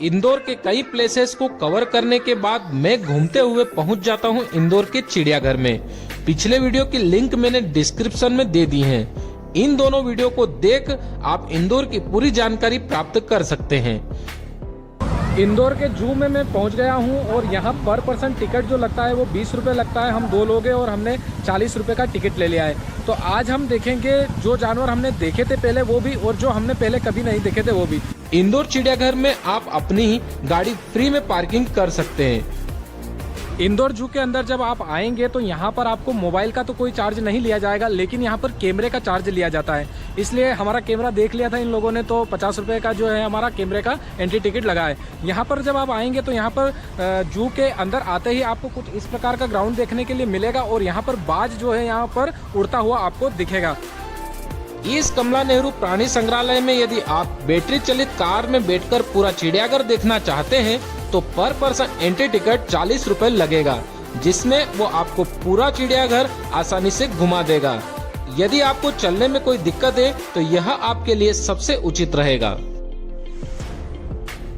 इंदौर के कई प्लेसेस को कवर करने के बाद मैं घूमते हुए पहुंच जाता हूं इंदौर के चिड़ियाघर में। पिछले वीडियो की लिंक मैंने डिस्क्रिप्शन में दे दी है। इन दोनों वीडियो को देख आप इंदौर की पूरी जानकारी प्राप्त कर सकते हैं। इंदौर के जू में मैं पहुंच गया हूं और यहां पर पर्सन टिकट जो लगता है वो 20 रुपये लगता है। हम 2 लोग हैं और हमने 40 रुपये का टिकट ले लिया है। तो आज हम देखेंगे जो जानवर हमने देखे थे पहले वो भी, और जो हमने पहले कभी नहीं देखे थे वो भी। इंदौर चिड़ियाघर में आप अपनी ही गाड़ी फ्री में पार्किंग कर सकते हैं। इंदौर जू के अंदर जब आप आएंगे तो यहाँ पर आपको मोबाइल का तो कोई चार्ज नहीं लिया जाएगा, लेकिन यहाँ पर कैमरे का चार्ज लिया जाता है। इसलिए हमारा कैमरा देख लिया था इन लोगों ने, तो 50 रुपये का जो है हमारा कैमरे का एंट्री टिकट लगा है। यहाँ पर जब आप आएंगे तो यहाँ पर जू के अंदर आते ही आपको कुछ इस प्रकार का ग्राउंड देखने के लिए मिलेगा और यहाँ पर बाज जो है यहाँ पर उड़ता हुआ आपको दिखेगा। इस कमला नेहरू प्राणी संग्रहालय में यदि आप बैटरी चलित कार में बैठकर पूरा चिड़ियाघर देखना चाहते हैं तो पर पर्सन एंट्री टिकट 40 रुपए लगेगा, जिसमें वो आपको पूरा चिड़ियाघर आसानी से घुमा देगा। यदि आपको चलने में कोई दिक्कत है तो यह आपके लिए सबसे उचित रहेगा।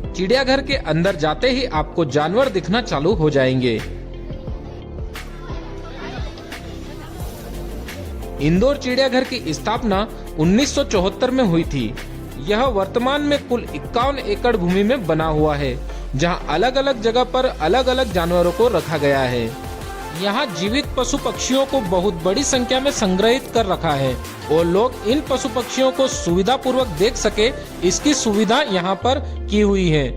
चिड़ियाघर के अंदर जाते ही आपको जानवर दिखना चालू हो जाएंगे। इंदौर चिड़ियाघर की स्थापना 1974 में हुई थी। यह वर्तमान में कुल 51 एकड़ भूमि में बना हुआ है, जहां अलग अलग जगह पर अलग अलग जानवरों को रखा गया है। यहां जीवित पशु पक्षियों को बहुत बड़ी संख्या में संग्रहित कर रखा है और लोग इन पशु पक्षियों को सुविधा पूर्वक देख सके, इसकी सुविधा यहां पर की हुई है।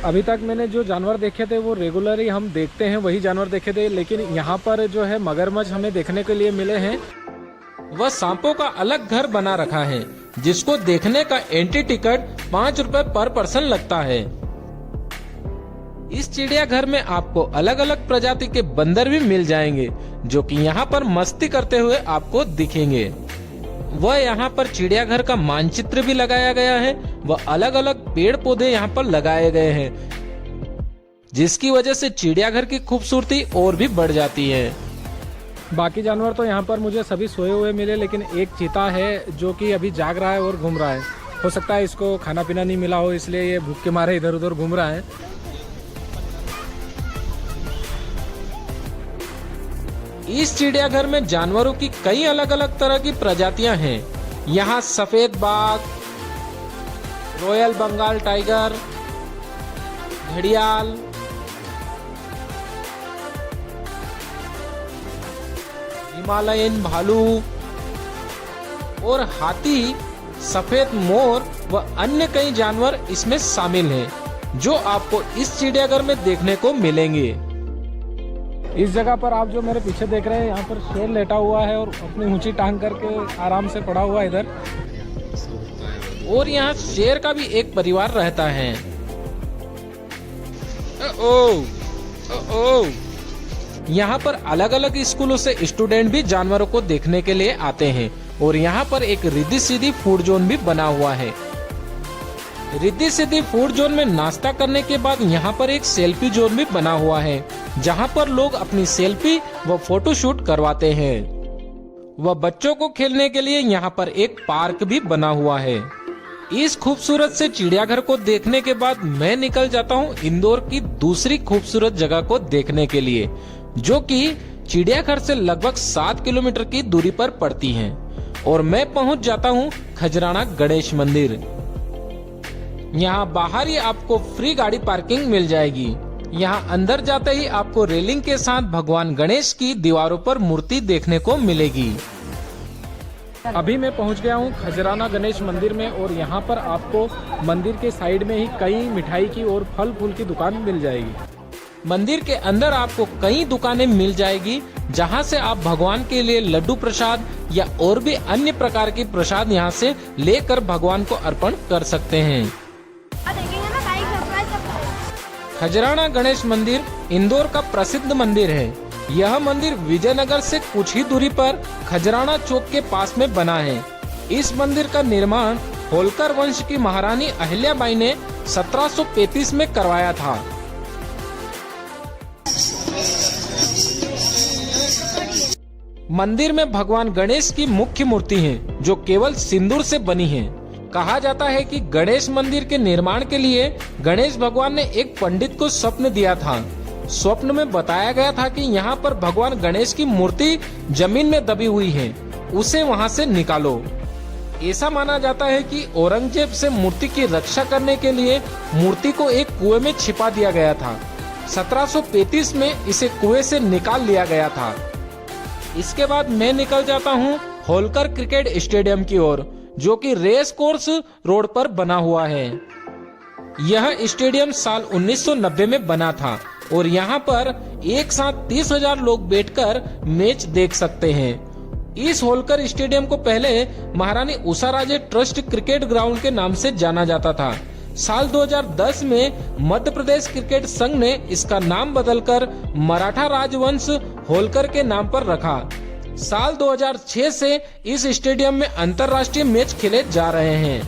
अभी तक मैंने जो जानवर देखे थे वो रेगुलरली हम देखते हैं वही जानवर देखे थे, लेकिन यहाँ पर जो है मगरमच्छ हमें देखने के लिए मिले हैं। वह सांपों का अलग घर बना रखा है, जिसको देखने का एंट्री टिकट 5 रुपए पर पर्सन लगता है। इस चिड़ियाघर में आपको अलग अलग प्रजाति के बंदर भी मिल जाएंगे, जो कि यहाँ पर मस्ती करते हुए आपको दिखेंगे। वह यहाँ पर चिड़ियाघर का मानचित्र भी लगाया गया है। वह अलग अलग पेड़ पौधे यहाँ पर लगाए गए हैं, जिसकी वजह से चिड़ियाघर की खूबसूरती और भी बढ़ जाती है। बाकी जानवर तो यहाँ पर मुझे सभी सोए हुए मिले, लेकिन एक चीता है जो कि अभी जाग रहा है और घूम रहा है। हो सकता है इसको खाना पीना नहीं मिला हो, इसलिए ये भूख के मारे इधर उधर घूम रहा है। इस चिड़ियाघर में जानवरों की कई अलग अलग तरह की प्रजातियां हैं। यहाँ सफेद बाघ, रॉयल बंगाल टाइगर, घड़ियाल, हिमालयन भालू और हाथी, सफेद मोर व अन्य कई जानवर इसमें शामिल हैं, जो आपको इस चिड़ियाघर में देखने को मिलेंगे। इस जगह पर आप जो मेरे पीछे देख रहे हैं, यहाँ पर शेर लेटा हुआ है और अपनी ऊंची टांग करके आराम से पड़ा हुआ है इधर। और यहाँ शेर का भी एक परिवार रहता है। यहाँ पर अलग अलग स्कूलों से स्टूडेंट भी जानवरों को देखने के लिए आते हैं और यहाँ पर एक रिद्धि सिद्धि फूड जोन भी बना हुआ है। रिद्धि सिद्धि फूड जोन में नाश्ता करने के बाद यहाँ पर एक सेल्फी जोन भी बना हुआ है, जहाँ पर लोग अपनी सेल्फी व फोटो शूट करवाते हैं। वह बच्चों को खेलने के लिए यहाँ पर एक पार्क भी बना हुआ है। इस खूबसूरत से चिड़ियाघर को देखने के बाद मैं निकल जाता हूँ इंदौर की दूसरी खूबसूरत जगह को देखने के लिए, जो कि चिड़ियाघर से लगभग 7 किलोमीटर की दूरी पर पड़ती है, और मैं पहुँच जाता हूँ खजराना गणेश मंदिर। यहाँ बाहर ही आपको फ्री गाड़ी पार्किंग मिल जाएगी। यहाँ अंदर जाते ही आपको रेलिंग के साथ भगवान गणेश की दीवारों पर मूर्ति देखने को मिलेगी। अभी मैं पहुँच गया हूँ खजराना गणेश मंदिर में, और यहाँ पर आपको मंदिर के साइड में ही कई मिठाई की और फल फूल की दुकान मिल जाएगी। मंदिर के अंदर आपको कई दुकानें मिल जाएगी, जहाँ से आप भगवान के लिए लड्डू प्रसाद या और भी अन्य प्रकार की प्रसाद यहाँ से लेकर भगवान को अर्पण कर सकते हैं। खजराना गणेश मंदिर इंदौर का प्रसिद्ध मंदिर है। यह मंदिर विजयनगर से कुछ ही दूरी पर खजराना चौक के पास में बना है। इस मंदिर का निर्माण होलकर वंश की महारानी अहिल्याबाई ने 1735 में करवाया था। मंदिर में भगवान गणेश की मुख्य मूर्ति है, जो केवल सिंदूर से बनी है। कहा जाता है कि गणेश मंदिर के निर्माण के लिए गणेश भगवान ने एक पंडित को स्वप्न दिया था। स्वप्न में बताया गया था कि यहाँ पर भगवान गणेश की मूर्ति जमीन में दबी हुई है, उसे वहाँ से निकालो। ऐसा माना जाता है कि औरंगजेब से मूर्ति की रक्षा करने के लिए मूर्ति को एक कुएं में छिपा दिया गया था। 1735 में इसे कुएं से निकाल लिया गया था। इसके बाद मैं निकल जाता हूँ होलकर क्रिकेट स्टेडियम की ओर, जो कि रेस कोर्स रोड पर बना हुआ है। यह स्टेडियम साल 1990 में बना था और यहाँ पर एक साथ 30,000 लोग बैठकर मैच देख सकते हैं। इस होलकर स्टेडियम को पहले महारानी उषाराजे ट्रस्ट क्रिकेट ग्राउंड के नाम से जाना जाता था। साल 2010 में मध्य प्रदेश क्रिकेट संघ ने इसका नाम बदलकर मराठा राजवंश होलकर के नाम पर रखा। साल 2006 से इस स्टेडियम में अंतर्राष्ट्रीय मैच खेले जा रहे हैं।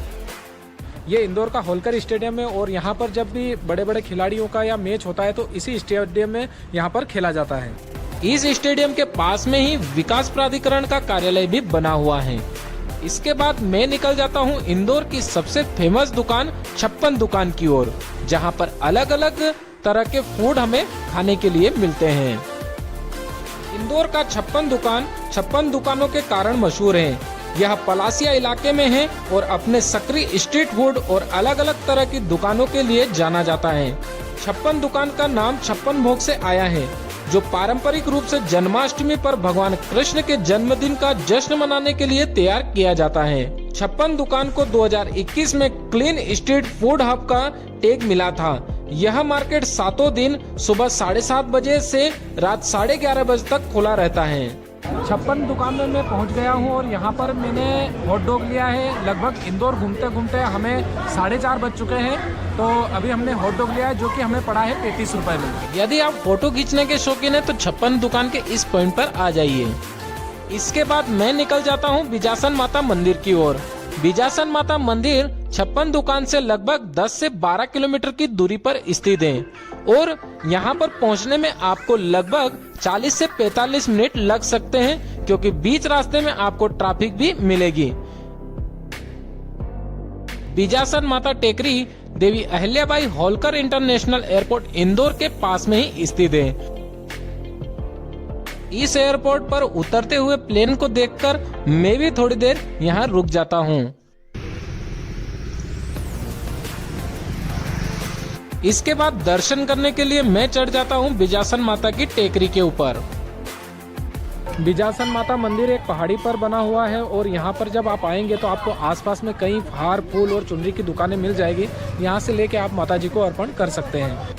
ये इंदौर का होलकर स्टेडियम है और यहाँ पर जब भी बड़े बड़े खिलाड़ियों का या मैच होता है तो इसी स्टेडियम में यहाँ पर खेला जाता है। इस स्टेडियम के पास में ही विकास प्राधिकरण का कार्यालय भी बना हुआ है। इसके बाद मैं निकल जाता हूँ इंदौर की सबसे फेमस दुकान 56 दुकान की ओर, जहाँ पर अलग अलग तरह के फूड हमें खाने के लिए मिलते हैं। इंदौर का 56 दुकानों के कारण मशहूर है। यह पलासिया इलाके में है और अपने सक्रिय स्ट्रीट फूड और अलग अलग तरह की दुकानों के लिए जाना जाता है। 56 दुकान का नाम 56 भोग से आया है, जो पारंपरिक रूप से जन्माष्टमी पर भगवान कृष्ण के जन्मदिन का जश्न मनाने के लिए तैयार किया जाता है। 56 दुकान को 2021 में क्लीन स्ट्रीट फूड हब का टैग मिला था। यह मार्केट सातों दिन सुबह 7:30 बजे से रात 11:30 बजे तक खुला रहता है। 56 दुकान में मैं पहुंच गया हूं और यहां पर मैंने हॉट डॉग लिया है। लगभग इंदौर घूमते घूमते हमें 4:30 बज चुके हैं, तो अभी हमने हॉट डॉग लिया है जो कि हमें पड़ा है 35 रुपए में। यदि आप फोटो खींचने के शौकीन है तो 56 दुकान के इस पॉइंट पर आ जाइए। इसके बाद मैं निकल जाता हूँ बिजासन माता मंदिर की ओर। बिजासन माता मंदिर 56 दुकान से लगभग 10 से 12 किलोमीटर की दूरी पर स्थित है और यहाँ पर पहुँचने में आपको लगभग 40 से 45 मिनट लग सकते हैं, क्योंकि बीच रास्ते में आपको ट्रैफिक भी मिलेगी। बिजासन माता टेकरी देवी अहिल्याबाई होलकर इंटरनेशनल एयरपोर्ट इंदौर के पास में ही स्थित है। इस एयरपोर्ट पर उतरते हुए प्लेन को देखकर मैं भी थोड़ी देर यहाँ रुक जाता हूँ। इसके बाद दर्शन करने के लिए मैं चढ़ जाता हूँ बिजासन माता की टेकरी के ऊपर। बिजासन माता मंदिर एक पहाड़ी पर बना हुआ है और यहाँ पर जब आप आएंगे तो आपको आसपास में कई हार, फूल और चुनरी की दुकानें मिल जाएगी। यहाँ से लेके आप माता जी को अर्पण कर सकते हैं।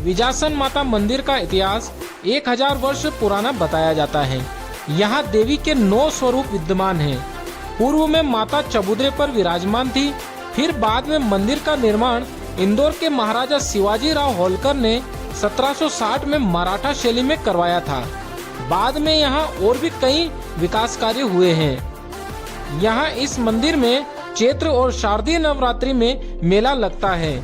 बिजासन माता मंदिर का इतिहास 1000 वर्ष पुराना बताया जाता है। यहाँ देवी के 9 स्वरूप विद्यमान हैं। पूर्व में माता चबूतरे पर विराजमान थी। फिर बाद में मंदिर का निर्माण इंदौर के महाराजा शिवाजी राव होलकर ने 1760 में मराठा शैली में करवाया था। बाद में यहाँ और भी कई विकास कार्य हुए हैं। यहाँ इस मंदिर में चैत्र और शारदीय नवरात्रि में मेला लगता है।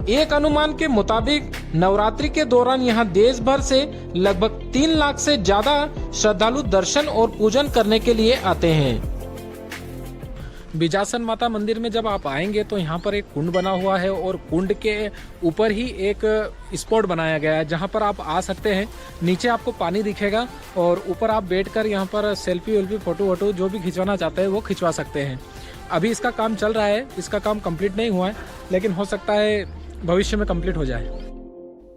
एक अनुमान के मुताबिक नवरात्रि के दौरान यहाँ देश भर से लगभग 3 लाख से ज्यादा श्रद्धालु दर्शन और पूजन करने के लिए आते हैं। बिजासन माता मंदिर में जब आप आएंगे तो यहाँ पर एक कुंड बना हुआ है और कुंड के ऊपर ही एक स्पॉट बनाया गया है जहाँ पर आप आ सकते हैं। नीचे आपको पानी दिखेगा और ऊपर आप बैठकर यहाँ पर सेल्फी वेल्फी फोटो वोटो जो भी खिंचवाना चाहते हैं वो खिंचवा सकते हैं। अभी इसका काम चल रहा है, इसका काम कंप्लीट नहीं हुआ है, लेकिन हो सकता है भविष्य में कंप्लीट हो जाए।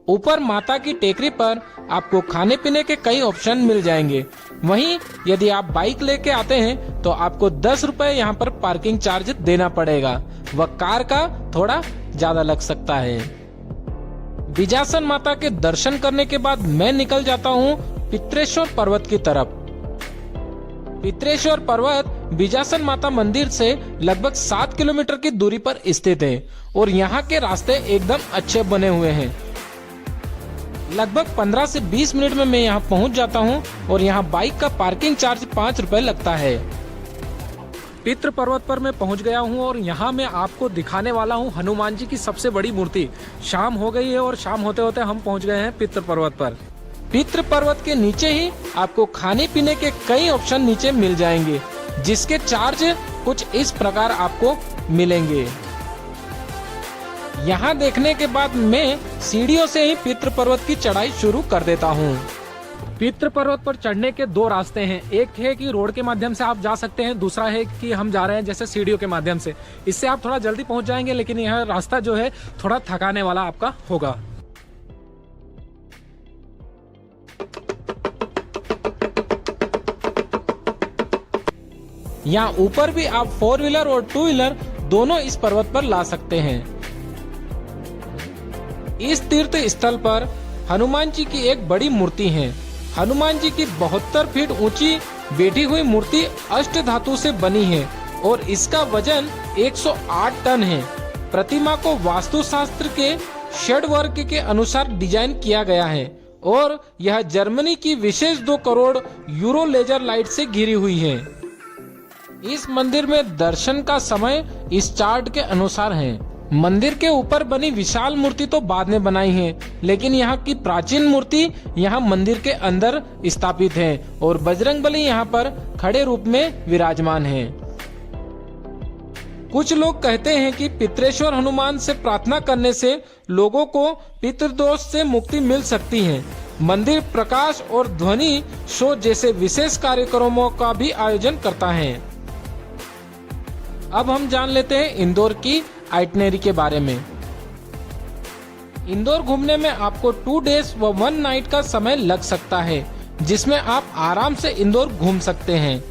ऊपर माता की टेकरी पर आपको खाने पीने के कई ऑप्शन मिल जाएंगे। वहीं यदि आप बाइक लेके आते हैं तो आपको 10 रुपए यहाँ पर पार्किंग चार्ज देना पड़ेगा व कार का थोड़ा ज्यादा लग सकता है। बिजासन माता के दर्शन करने के बाद मैं निकल जाता हूँ पित्रेश्वर पर्वत की तरफ। पित्रेश्वर पर्वत बिजासन माता मंदिर से लगभग 7 किलोमीटर की दूरी पर स्थित है और यहाँ के रास्ते एकदम अच्छे बने हुए हैं। लगभग 15 से 20 मिनट में मैं यहाँ पहुँच जाता हूँ और यहाँ बाइक का पार्किंग चार्ज 5 रुपए लगता है। पितृ पर्वत पर मैं पहुँच गया हूँ और यहाँ मैं आपको दिखाने वाला हूँ हनुमान जी की सबसे बड़ी मूर्ति। शाम हो गई है और शाम होते होते हम पहुँच गए हैं पितृ पर्वत पर। पितृ पर्वत के नीचे ही आपको खाने पीने के कई ऑप्शन नीचे मिल जाएंगे, जिसके चार्ज कुछ इस प्रकार आपको मिलेंगे। यहाँ देखने के बाद मैं सीढ़ियों से ही पितृ पर्वत की चढ़ाई शुरू कर देता हूँ। पितृ पर्वत पर चढ़ने के दो रास्ते हैं, एक है कि रोड के माध्यम से आप जा सकते हैं, दूसरा है कि हम जा रहे हैं जैसे सीढ़ियों के माध्यम से। इससे आप थोड़ा जल्दी पहुंच जाएंगे, लेकिन यह रास्ता जो है थोड़ा थकाने वाला आपका होगा। यहाँ ऊपर भी आप 4 व्हीलर और 2 व्हीलर दोनों इस पर्वत पर ला सकते हैं। इस तीर्थ स्थल पर हनुमान जी की एक बड़ी मूर्ति है। हनुमान जी की 72 फीट ऊंची बैठी हुई मूर्ति अष्ट धातु से बनी है और इसका वजन 108 टन है। प्रतिमा को वास्तुशास्त्र के षड वर्ग के अनुसार डिजाइन किया गया है और यह जर्मनी की विशेष 2 करोड़ यूरो लेजर लाइट से घिरी हुई है। इस मंदिर में दर्शन का समय इस चार्ट के अनुसार है। मंदिर के ऊपर बनी विशाल मूर्ति तो बाद में बनाई है, लेकिन यहाँ की प्राचीन मूर्ति यहाँ मंदिर के अंदर स्थापित है और बजरंगबली यहाँ पर खड़े रूप में विराजमान है। कुछ लोग कहते हैं कि पितरेश्वर हनुमान से प्रार्थना करने से लोगों को पितृदोष से मुक्ति मिल सकती है। मंदिर प्रकाश और ध्वनि शो जैसे विशेष कार्यक्रमों का भी आयोजन करता है। अब हम जान लेते हैं इंदौर की आइटनरी के बारे में। इंदौर घूमने में आपको 2 डेज व 1 नाइट का समय लग सकता है, जिसमें आप आराम से इंदौर घूम सकते हैं।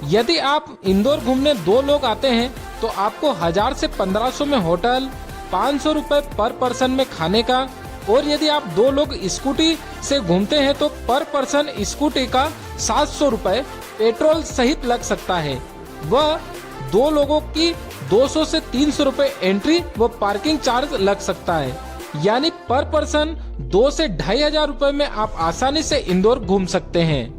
यदि आप इंदौर घूमने 2 लोग आते हैं तो आपको 1000 से 1500 में होटल, 500 रुपए पर पर्सन में खाने का, और यदि आप 2 लोग स्कूटी से घूमते हैं तो पर पर्सन स्कूटी का 700 रुपए पेट्रोल सहित लग सकता है। वह 2 लोगों की 200 से 300 रुपए एंट्री व पार्किंग चार्ज लग सकता है। यानी पर पर्सन 2 से 2500 रुपए में आप आसानी से इंदौर घूम सकते हैं।